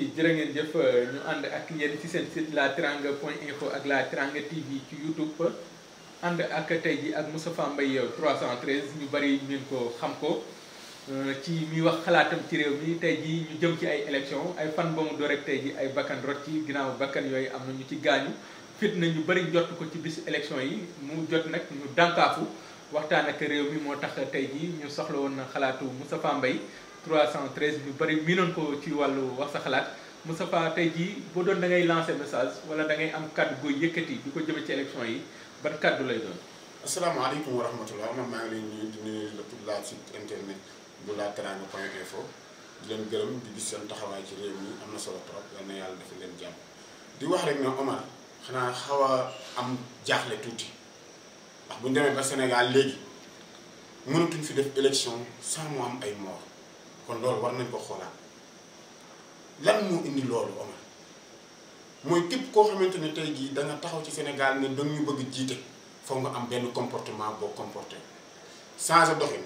yi jërë ngeen jëf ñu ànd ak yéen ci seen site la teranga point info ak la teranga TV ci YouTube ànd ak tey ji ak Moustapha Mbaye 313 ñu bari ngeen ko xam ko ci muy wax xalaatam ci réew mi tey ji ñu jëm ci ay élection ay fan ba mu door rek tey ji ay bakkan rot ci ginnaaw bakkan yooyu am na ñu ci gaañu fitna ñu bari jot ko ci bis élection yi mu jot nag ñu dànkaafu waxtaan ak réew mi moo tax tey ji ñu soxla woon na xalaatu Moustapha Mbaye 313 ñu bari miinoon ko ci wàllu wax sa xalaat Moustapha tey jii boo doon da ngay lancer message wala da ngay am kaddu gooy yëkkati di ko jëme ci élection yi ban kaddu lay doon. asalaamaaleykum wa rahmatulah man maa ngi leen nuyu di nuyu le la site internet bu la teranga point info di leen gërëm di gis seen taxawaay ci réew mi am na solo trop yal na yàlla defal leen jàmm di wax rek ne Omar xanaa xaw a am jaaxle tuuti ndax bu ñu demee ba Sénégal léegi mënatuñ fi def élection sans mu am ay mort. kon loolu war nañ ko xoolaat lan moo indi loolu Omar mooy képp koo xamante ne tey jii da nga taxaw ci Sénégal ne da ñu bëgg jiite foog nga am benn comportement boo comporté changer doxin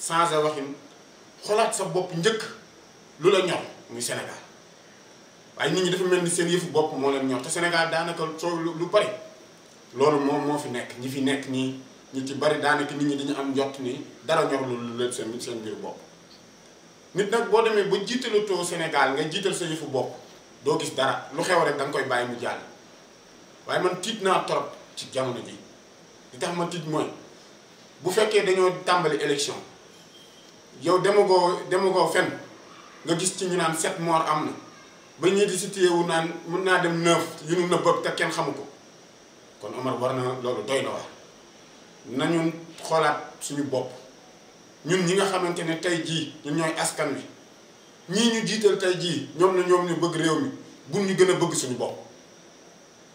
changer waxin xoolaat sa bopp njëkk lu la ñor muy Sénégal waaye nit ñi dafa mel ni seen yëfu bopp moo leen ñor te Sénégal daanaka soo lu bari loolu moom moo fi nekk ñi fi nekk nii ñi ci bari daanaka nit ñi dañu am njort ni dara ñor lu leen seen biir bopp. nit nag boo demee ba jiitalatoo Sénégal nga jiital sa yëfu bopp doo gis dara lu xew rek da nga koy bàyyi mu jàll waaye man tiit naa trop ci jamono ji li tax ma tiit mooy bu fekkee dañoo tàmbali élection yow demagoo fen nga gis ci ñu naan 7 morts am na ba ñii di situé wu naan mën naa dem 9 yu nu nëbb te kenn xamu ko kon Omar war na loolu doy na wax nañu xoolaat suñu bopp. ñun ñi nga xamante ne tey jii ñun ñooy askan wi ñii ñu jiital tey jii ñoom ñu bëgg réew mi bu ñu gën a bëgg suñu bopp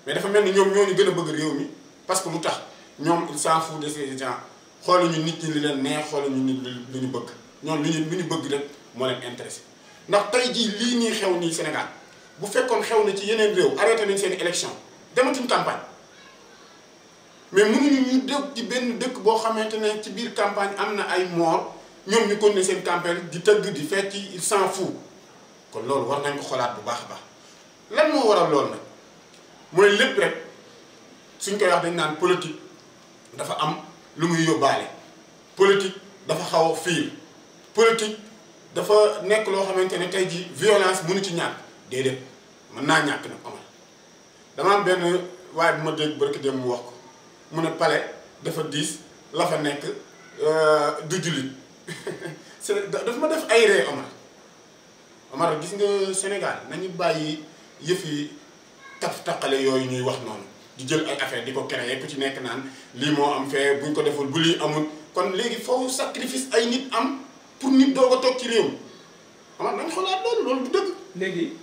mais dafa mel ni ñoom ñoo ñu gën a bëgg réew mi parce que lu tax ñoom il s'en fout de ces gens xooluñu nit ñi li leen neex xooluñu nit li ñu bëgg ñoom li ñu bëgg rek moo leen intéressé ndax tey jii lii nii xew nii Sénégal bu fekkoon xew na ci yeneen réew arrêté nañ seen élection dematuñ campagne mais mënuñu ñu dëkk ci benn dëkk boo xamante ne ci biir campagne am na ay mort ñoom ñu continuer seen campagne di tëgg di fecc il s'en fout kon loolu war nañ ko xoolaat bu baax a baax lan moo waral loolu nag mooy lépp rek suñ koy wax dañ naan politique dafa am lu muy yóbbaale politique dafa xaw a fiir politique dafa nekk loo xamante ne tey ji violence mënu ci ñàkk déedéet mën naa ñàkk nag Omar dama am benn waaye bu ma dégg barki dem mu wax ko mu ne palais dafa diis la fa nekk du jullit dafa ma def ay ree Omar gis nga Sénégal nañu bàyyi yëf yi taqale yooyu ñuy wax noonu di jël ay affaire di ko créer ku ci nekk naan lii moo am fee buñ ko deful bu lii amul kon léegi foofu sacrifice ay nit am pour nit doog a toog ci réew mi Omar nañ xoolaat loolu du dëgg. léegi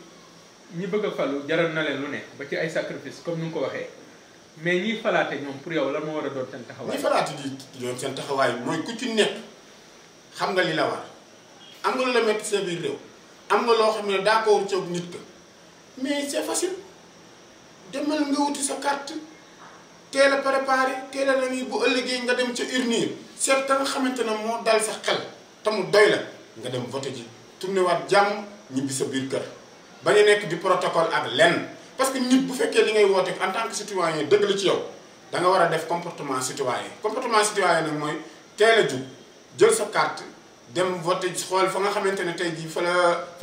ñi bëgg a falu jaral na leen lu ne ba ci ay sacrifice comme ni nga ko waxee. mais ñiy falaate ñoom pour yow la moo war a doon seen taxawaay. ñi falaate di doon seen taxawaay mooy ku ci nekk xam nga li la war am nga lu la metti sa biir réew am nga loo xam ne d'accord ca nit ka mais c'est facile demal nga wuti sa carte teel a préparé teel a la nii bu ëllëgee nga dem ca urne seet ka nga xamante ne moo dal sa xel te mu doy la nga dem voté ji tourné waat jàmm ñibbi sa biir kër bañ a nekk di protocole ak lenn. parce que nit bu fekkee li ngay woote en tant que citoyen dëgg la ci yow da nga war a def comportement citoyen nag mooy teel a jug jël sa carte dem voté xool fa nga xamante ne tey jii fa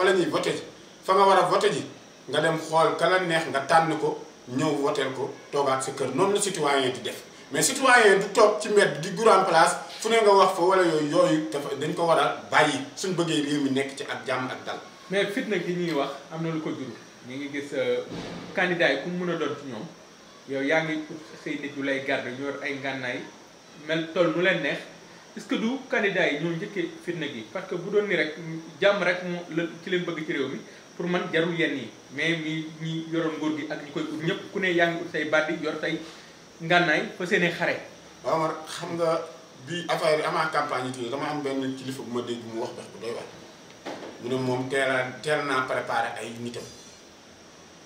la ñuy voté ji fa nga war a voté ji nga dem xool ka la neex nga tànn ko ñëw voteel ko toogaat sa kër noonu la citoyen di def mais citoyen du toog ci mbedd di grand place fu ne nga wax fa wala yooyu dañ ko war a bàyyi suñ bëggee réew mi nekk ci ak jàmm ak dal. mais fitna gi ñuy wax am na lu ko jur. ñu ngi gis candidat yi ku mu mën a doon ci ñoom yow yaa ngi ut say nit yu lay garde ñu yor ay ngànnaay mel toll nu leen neex est-ce que du candidat yi ñoo njëkkee fitna gi parce que bu doon ni rek jàmm rek mu la ci leen bëgg ci réew mi pour man jarul yenn yi mais ñi yoroon nguur gi ak ñi koy ut ñëpp ku ne yaa ngi ut say bàddi yor say ngànnaay fa seeni xare. waaw Omar xam nga bi affaire avant campagne yi dama am benn kilifa bu ma dégg mu wax bu doy waar mu ne moom teel naa préparé ay nitam.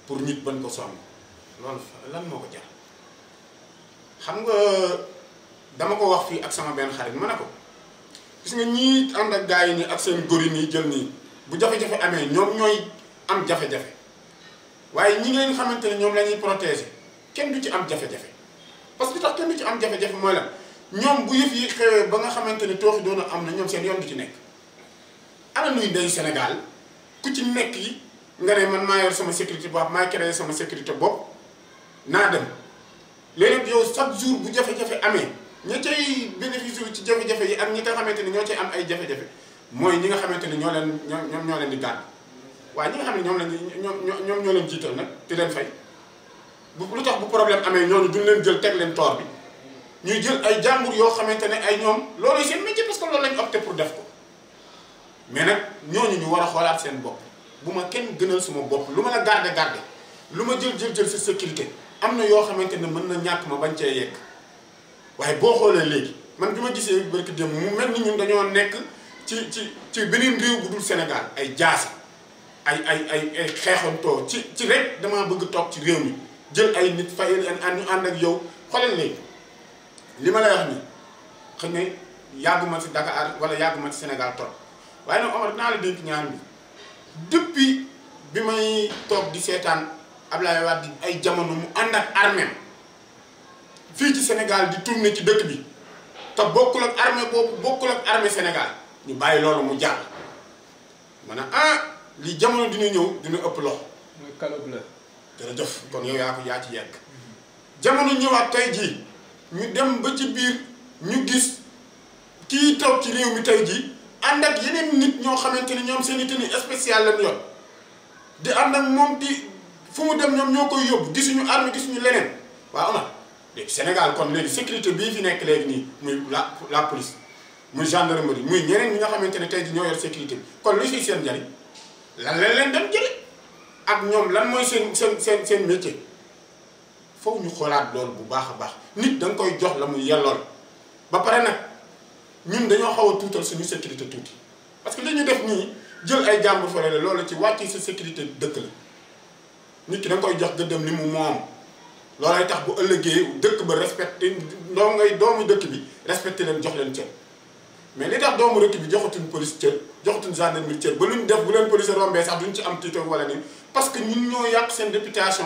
pour nit bañ ko sonn loolu lan moo ko jar xam nga dama ko wax fii ak sama benn xarit ma ne ko gis nga ñii ànd ak gars yi nii ak seen góor yi nii jël nii bu jafe-jafe amee ñoom ñooy am jafe-jafe waaye ñi ngeen xamante ne ñoom la ñuy protéger kenn du ci am jafe-jafe parce que tax kenn du ci am jafe-jafe mooy la ñoom bu yëf yi xewee ba nga xamante ne tooxi doon am na ñoom seen yoon du ci nekk. ana nuy ndey Sénégal ku ci nekk yi nga ne man maa yor sama sécurité bopp maa créé sama sécurité bopp naa dem léegi yow chaque jour bu jafe-jafe amee ña cay bénéfice ci jafe-jafe yi ak ñi nga xamante ni ñoo cay am ay jafe-jafe mooy ñi nga xamante ni ñoo leen ñoo leen di gàdd waaye ñi nga xam ne ñoom ñoo leen jiital nag di leen fay lu tax bu problème amee ñooñu duñ leen jël teg leen toor bi ñuy jël ay jàmbur yoo xamante ne ay ñoom loolu seen métier parce que loolu lañu opté pour def ko mais nag ñooñu ñu war a xoolaat seen bopp bu ma kenn gënal suma bopp lu ma la garder lu ma jël sa sécurité am na yoo xamante ne mën na ñàkk ma bañ cee yegg waaye boo xoolee léegi man bi ma gisee barki démb mu mel ni ñun dañoo nekk ci beneen réew bu dul Sénégal ay jaasi ay xeexantoo ci rek damaa bëgg toog ci réew mi jël ay nit fay ñu ànd ak yow xoolal léegi li ma lay wax nii xëy na yàgguma ci Dakar wala yàgguma ci Sénégal trop waaye nag Omar dinaa la dénk ñaar bi depuis bi may toog di seetaan Abdoulaye Wade ay jamono mu ànd ak armée fii ci Sénégal di tourner ci dëkk bi te bokkul ak armée boobu bokkul ak armée Sénégal ñu bàyyi loolu mu jàll ma ne lii jamono dina ñëw dina ëpp loxo. muy kalo bleu. jërëjëf kon yow yaa ci yegg jamono ñëwaat tey jii ñu dem ba ci biir ñu gis kii toog ci réew mi tey jii ànd ak yeneen nit ñoo xamante ni ñoom seen i tenue spéciale lañ yor di ànd ak moom di fu mu dem ñoom ñoo koy yóbbu gisuñu arme gisuñu leneen waaw Omar léegi Sénégal kon léegi sécurité bii fi nekk léegi nii muy la police muy gendarmerie muy ñeneen ñi nga xamante ne tey jii ñoo yor sécurité bi kon lu siy seen njariñ lan leen dem jële ak ñoom lan mooy seen métier foofu ñu xoolaat loolu bu baax a baax nit da nga koy jox la muy yellool ba pare nag ñun dañoo xaw a tuutal suñu sécurité tuuti parce que li ñu def nii jël ay jàmbur fële la loolu ci wàcc sa sécurité dëkk la nit ki da nga koy jox gëddam ni mu moom loolay tax bu ëllëgee dëkk ba respecté doomu dëkk bi respecté leen jox leen cër mais li tax doomu dëkk bi joxatuñ police cër joxatuñ gendarmerie cër ba lu ñu def bu leen police rombee sax duñ ci am tiitoon wala nii parce que ñun ñoo yàq seen réputation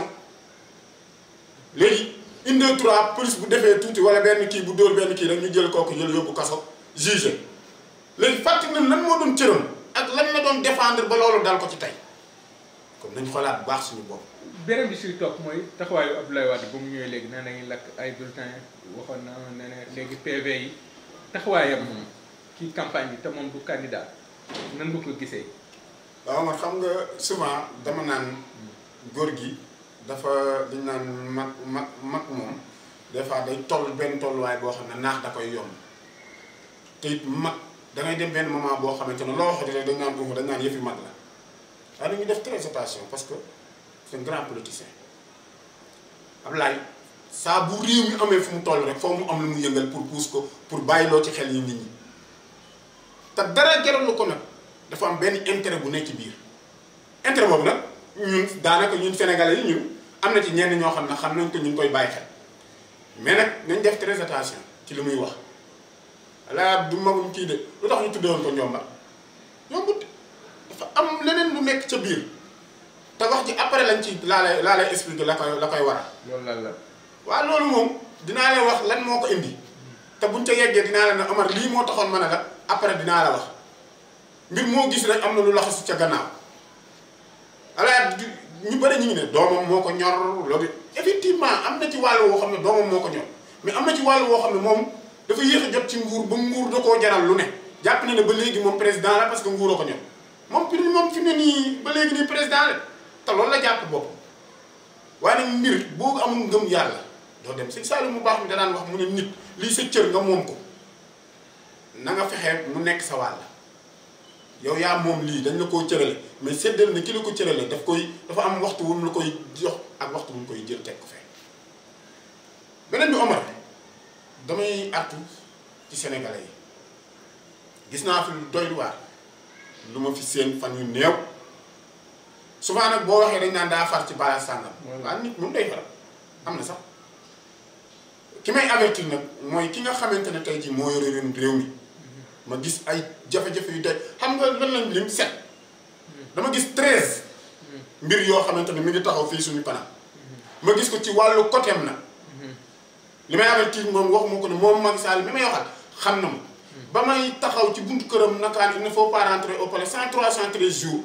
léegi une deux trois police bu defee tuuti wala benn kii bu dóor benn kii rek ñu jël kooku jël yóbbu kaso jugé léegi fàtte na lan moo doon cëram ak lan la doon défendre ba loolu dal ko ci tey comme nañ xoolaat bu baax suñu bopp. beneen bi suy topp mooy taxawaayu Abdoulaye Wade ba mu ñëwee léegi nee nañu lakk ay bulletins waxoon na ne léegi PV yi taxawaayam moom kii campagne bi te moom du candidat nan nga ko gisee. waaw man xam nga souvent dama naan góor gi dafa liñ naan mag moom des fois day toll benn tolluwaay boo xam ne naax da koy yomb te it mag dangay dem benn moment boo xamante ne loo wax rek dañ naan yëfi mag la waaye dañuy def très attention parce que c'est un grand politicien Ablaye saa bu réew mi amee fu mu toll rek foo mu am lu mu yëngal pour pousse ko pour bàyyiloo ci xel yi nit ñi te dara jaralu ko nag dafa am benn intérêt bu nekk ci biir intérêt boobu nag ñun daanaka ñun sénégalais yi ñun am na ci ñenn ñoo xam ne xam nañ ko ñu ngi koy bàyyi xel mais nag nañ def très attention ci li muy wax walla du magum kii de lu tax ñu tuddewoon ko njombar yombut dafa am leneen lu nekk ca biir te wax ji après lañ ci laa lay expliquer la koy waral. loolu lan la. waaw loolu moom dinaa leen wax lan moo ko indi te buñ ca yeggee dinaa leen ne Omar lii moo taxoon ma ne la après dinaa la wax mbir moo gis rek am na lu laxasu ca gannaaw ala ñu bëri ñu ngi ne doomam moo ko ñor loolu effectivement am na ci wàll woo xam ne doomam moo ko ñor mais am na ci wàll woo xam ne moom dafa yéex a jot ci nguur ba nguur da koo jaral lu ne jàpp na ne ba léegi moom président la parce que nguur a ko ñor moom fi ne nii ba léegi nii président la te loolu la jàpp bopp waaye nag mbir boo amul ngëm yàlla doo dem sëñ Saliou mu baax mi danaan wax mu ne nit lii sa cër nga moom ko na nga fexe mu nekk sa wàll yow yaa moom lii dañ la koo cërale mais séddal na ki la ko cërale dafa am waxtu wu mu la koy jox ak waxtu wu mu koy jël teg ko fee beneen bi Omar damay artu ci sénégalais yi gis naa fi lu doy waar lu ma fi seen fan yu néew souvent nag boo waxee dañ naan daa far ci bala sàngam waaw nit moom day faral am na sax ki may avertir nag mooy ki nga xamante ne tey jii moo yore réew mi ma gis ay jafe-jafe yu doy xam nga lan lañ lim 7 dama gis 13 mbir yoo xamante ne mi ngi taxaw fii suñu kanam ma gis ko ci wàllu côté am na li may avertir moom waxuma ko ne moom Macky Sall mi may waxal xam na ma ba may taxaw ci buntu këram nakaan il ne faut pas rentrer au palais 313 jours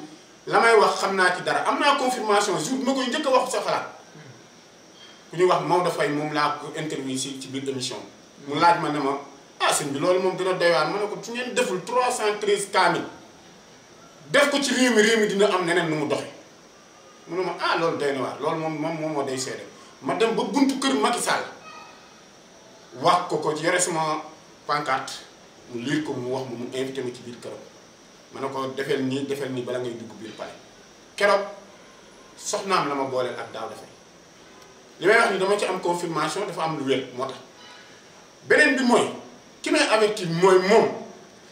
la may wax xam naa ci dara am naa confirmation jour bi ma koy njëkk a wax sa xalaat ku ñuy wax Maodo Faye moom laa ko interview ci biir émission mu laaj ma ne ma ah sëñ bi loolu moom dina doy waar ma ne ko su ngeen deful 313 kaamil def ko ci réew mi dina am neneen nu mu doxe mu ne ma ah loolu doy na waar loolu moom moo day seede ma dem ba buntu kër Macky Sall wax ko ci yore sama pancarte mu liir ko mu wax mu invité ma ci biir këram ma ne ko defeel nii bala ngay dugg biir palais keroog soxnaam la ma booleel ak daaw dafay li may wax ni dama ci am confirmation dafa am lu wér moo tax beneen bi mooy ki may avertir mooy moom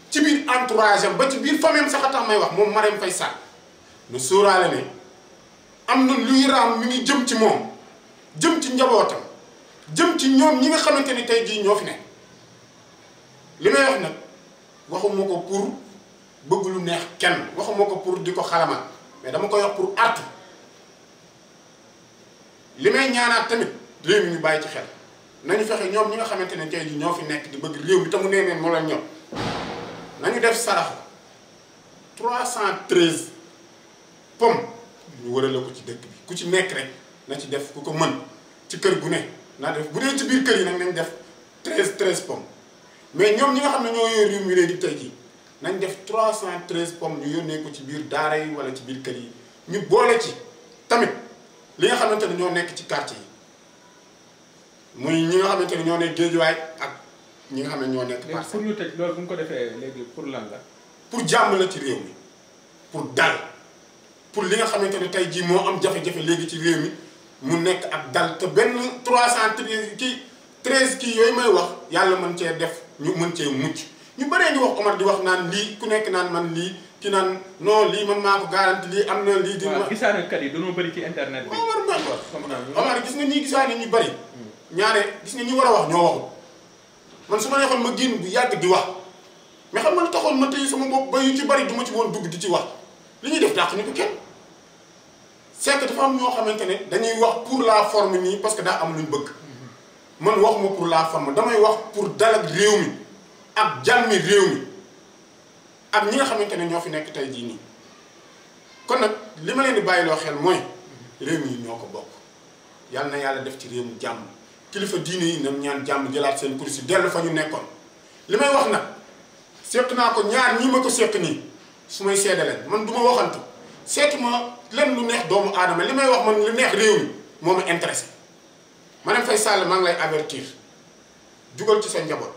ci biir entourage am ba ci biir famille sax a tax may wax moom Marème Faye Sall nu sóoraale ne am na luy raam mi ngi jëm ci moom jëm ci njabootam jëm ci ñoom ñi nga xamante ni tey jii ñoo fi nekk li may wax nag waxuma ko pour bëgg lu neex kenn waxuma ko pour di ko xalamal mais dama koy wax pour artu li may ñaanaat tamit réew mi ñu bàyyi ci xel nañu fexe ñoom ñi nga xamante ne tey jii ñoo fi nekk di bëgg réew mi te mu nee neen moo la ñor nañu def sarax 313 pomme ñu wërale ko ci dëkk bi ku ci nekk rek na ci def ku ko mën ci kër gu ne naa def bu dee ci biir kër yi nag nañ def 13 pommes mais ñoom ñi nga xam ne ñoo yor réew mi léegi tey jii nañ def 313 pommes ñu yónnee ko ci biir daara yi wala ci biir kër yi ñu boole ci tamit li nga xamante ne ñoo nekk ci quartier yi muy ñi nga xamante ne ñoo nekk Géejuwaay ak ñi nga xam ne ñoo nekk Parcelles. pour ñu tëj loolu bu ñu ko defee léegi pour lan la. pour jàmm la ci réew mi pour dal pour li nga xamante ne tey jii moo am jafe-jafe léegi ci réew mi mu nekk ak dal te benn 313 kii yooyu may wax yàlla mën cee def ñu mën cee mucc ñu bëree ngi wax Omar di wax naan lii ku nekk naan man lii ki naan non lii man maa ko garanti lii am na lii. waaw gisaanekat yi dañoo bëri ci internet bi. Omar gis nga ñii gisaane ñu bëri ñaare gis nga ñi war a wax ñoo waxul man su ma neexoon ma génn bu yàgg di wax mais xam nga lu taxoon ma tey sama bopp ba yu ci bëri du ma ci woon dugg di ci wax li ñuy def dàq ñu ko kenn c'est que dafa am ñoo xamante ne dañuy wax pour la forme nii parce que daa am lu ñu bëgg man waxuma pour la forme damay wax pour dal ak réew mi ak jàmmi réew mi ak ñi nga xamante ne ñoo fi nekk tey jii nii kon nag li ma leen di bàyyiloo xel mooy réew mi ñoo ko bokk yàlla na yàlla def ci réew mi jàmm kilifa diine yi nam ñaan jàmm jëlaat seen kursi dellu fa ñu nekkoon li may wax nag seq naa ko ñaar ñii ma ko seq nii su may seede leen man du ma waxantu seetuma lenn lu neex doomu aadama li may wax man lu neex réew mi moo ma intéressé Marème Faye Sall maa ngi lay avertir jugal ci sa njaboot